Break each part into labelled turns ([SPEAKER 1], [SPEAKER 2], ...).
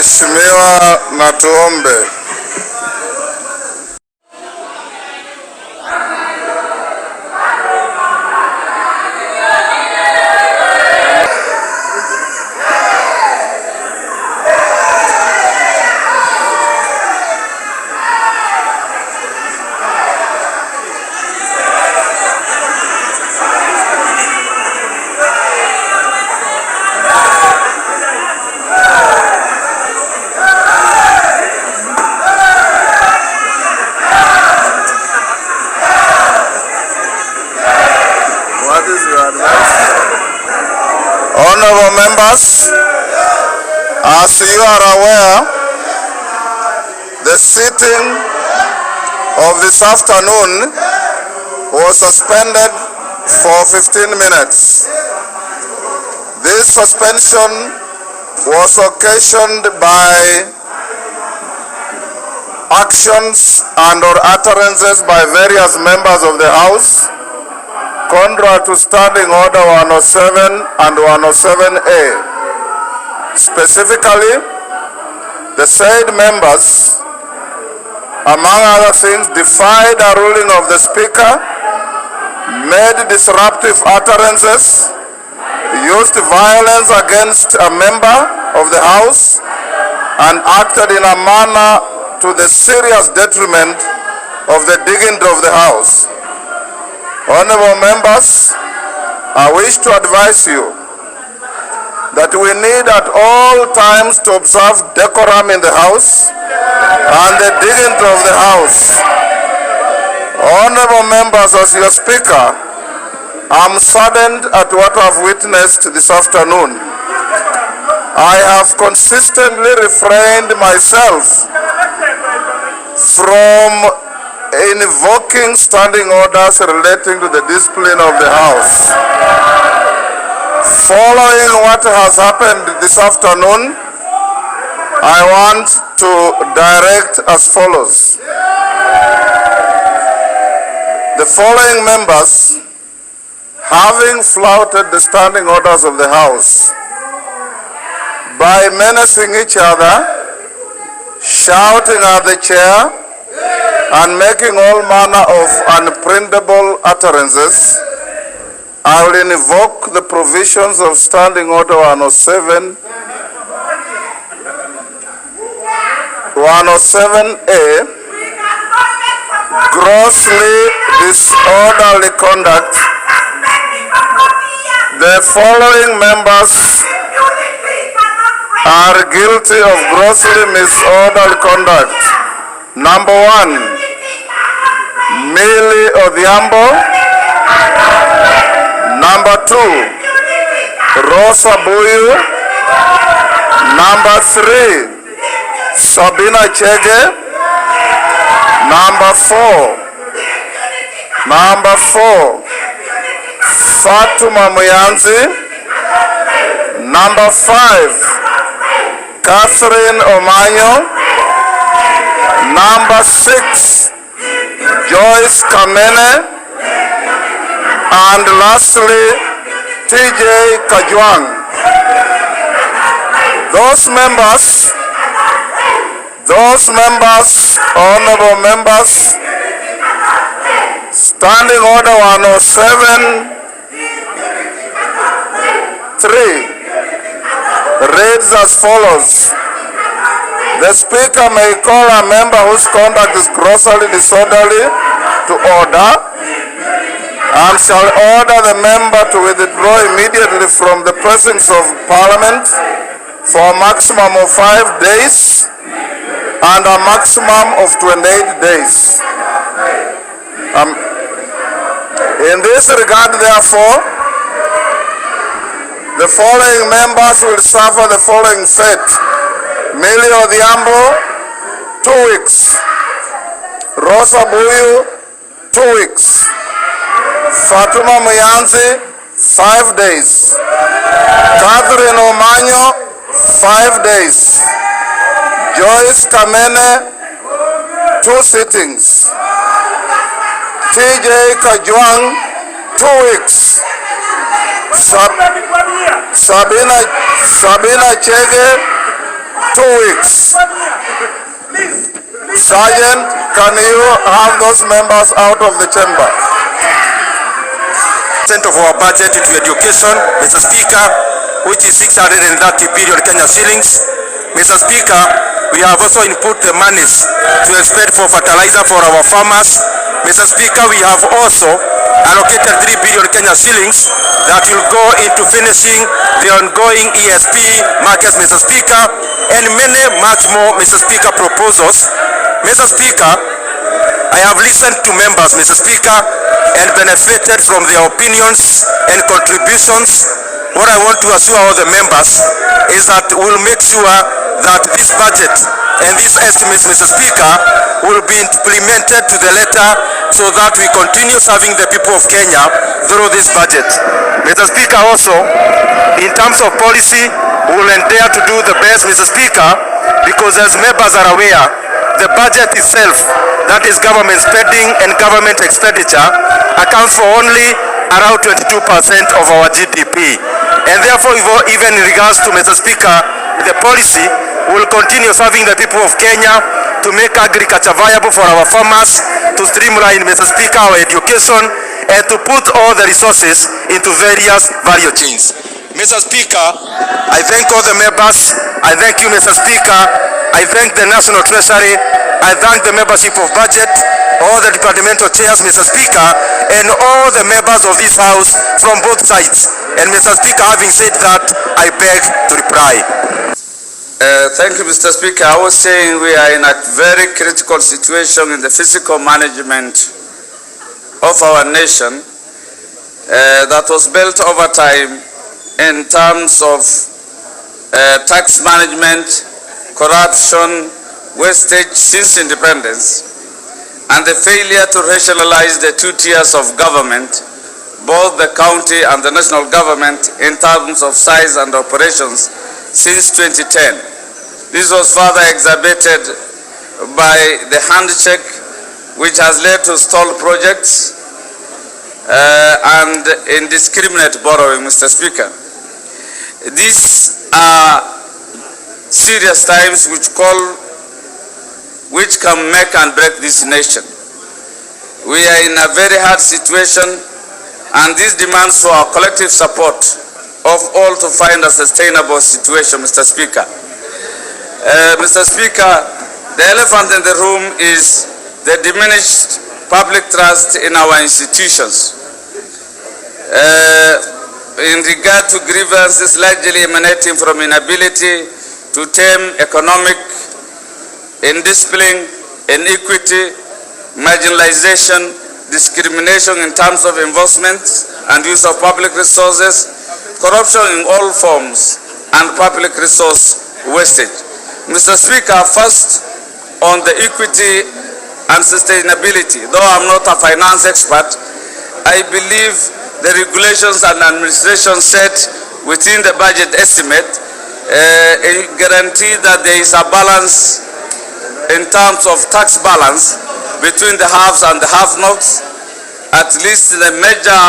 [SPEAKER 1] Waheshimiwa, na tuombe. Honorable members, as you are aware, the sitting of this afternoon was suspended for 15 minutes. This suspension was occasioned by actions and/or utterances by various members of the House contrary to Standing Order 107 and 107A. Specifically, the said members, among other things, defied a ruling of the Speaker, made disruptive utterances, used violence against a member of the House, and acted in a manner to the serious detriment of the dignity of the House. Honorable members, I wish to advise you that we need at all times to observe decorum in the House and the dignity of the House. Honorable members, as your Speaker, I'm saddened at what I've witnessed this afternoon. I have consistently refrained myself from invoking standing orders relating to the discipline of the House. Following what has happened this afternoon, I want to direct as follows. The following members, having flouted the standing orders of the House by menacing each other, shouting at the chair, and making all manner of unprintable utterances, I will invoke the provisions of Standing Order 107, 107A, grossly disorderly conduct. The following members are guilty of grossly disorderly conduct. Number 1, Millie Odhiambo. Number 2, Rosa Buyu. Number 3, Sabina Chege. Number 4, Fatuma Muyanzi. Number 5, Catherine Omanyo. Number 6, Joyce Kamene. And lastly, TJ Kajwang. Those members, honorable members, Standing Order 107.3 reads as follows. The Speaker may call a member whose conduct is grossly disorderly to order and shall order the member to withdraw immediately from the presence of Parliament for a maximum of 5 days and a maximum of 28 days. In this regard, therefore, the following members will suffer the following fate. Millie Odhiambo, 2 weeks. Rosa Buyu, 2 weeks. Fatuma Muyanzi, 5 days. Catherine Omanyo, 5 days. Joyce Kamene, 2 sittings. TJ Kajwang, 2 weeks. Sabina Chege, 2 weeks. Sergeant, can you have those members out of the chamber?
[SPEAKER 2] Of our budget to education, Mr. Speaker, which is 630 billion Kenya shillings. Mr. Speaker, we have also input the monies to expend for fertilizer for our farmers. Mr. Speaker, we have also allocated 3 billion Kenya shillings that will go into finishing the ongoing ESP markets, Mr. Speaker, and many much more, Mr. Speaker, proposals. Mr. Speaker, I have listened to members, Mr. Speaker, and benefited from their opinions and contributions. What I want to assure all the members is that we'll make sure that this budget and these estimates, Mr. Speaker, will be implemented to the letter so that we continue serving the people of Kenya through this budget. Mr. Speaker, also, in terms of policy, we will endeavor to do the best, Mr. Speaker, because as members are aware, the budget itself, that is government spending and government expenditure, accounts for only around 22% of our GDP. And therefore, even in regards to, Mr. Speaker, the policy will continue serving the people of Kenya to make agriculture viable for our farmers, to streamline, Mr. Speaker, our education, and to put all the resources into various value chains. Mr. Speaker, I thank all the members. I thank you, Mr. Speaker. I thank the National Treasury. I thank the membership of budget, all the departmental chairs, Mr. Speaker, and all the members of this House from both sides. And Mr. Speaker, having said that, I beg to reply.
[SPEAKER 1] Thank you, Mr. Speaker. I was saying we are in a very critical situation in the fiscal management of our nation that was built over time in terms of tax management, corruption, wastage since independence, and the failure to rationalize the 2 tiers of government, both the county and the national government, in terms of size and operations since 2010. This was further exacerbated by the handshake, which has led to stalled projects and indiscriminate borrowing, Mr. Speaker. These are serious times which can make and break this nation. We are in a very hard situation, and this demands for our collective support of all to find a sustainable situation, Mr. Speaker. Mr. Speaker, the elephant in the room is the diminished public trust in our institutions. In regard to grievances largely emanating from inability to tame economic indiscipline, inequity, marginalization, discrimination in terms of investments and use of public resources, corruption in all forms, and public resource wastage. Mr. Speaker, first on the equity and sustainability. Though I'm not a finance expert, I believe the regulations and administration set within the budget estimate guarantee that there is a balance in terms of tax balance between the haves and the have-nots. At least the major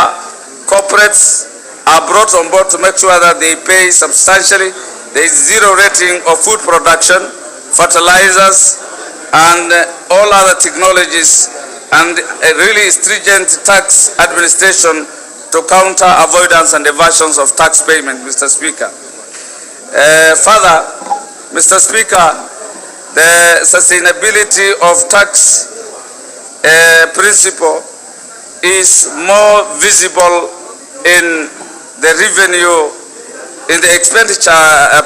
[SPEAKER 1] corporates are brought on board to make sure that they pay substantially. There is zero rating of food production, fertilizers, and all other technologies, and a really stringent tax administration to counter avoidance and evasions of tax payment, Mr. Speaker. Further, Mr. Speaker, the sustainability of tax principle is more visible in the revenue, in the expenditure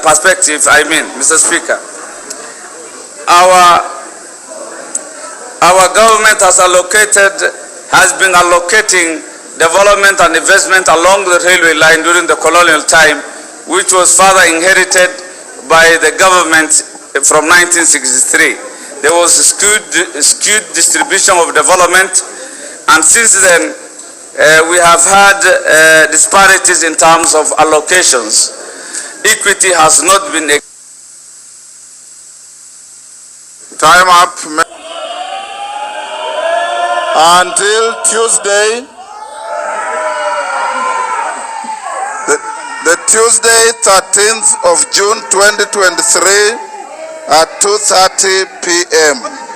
[SPEAKER 1] perspective, Mr. Speaker. Our government has been allocating development and investment along the railway line during the colonial time, which was further inherited by the government from 1963. There was a skewed distribution of development, and since then we have had disparities in terms of allocations. Equity has not been... Time up. Until Tuesday, the Tuesday 13th of June 2023, at 2:30 p.m.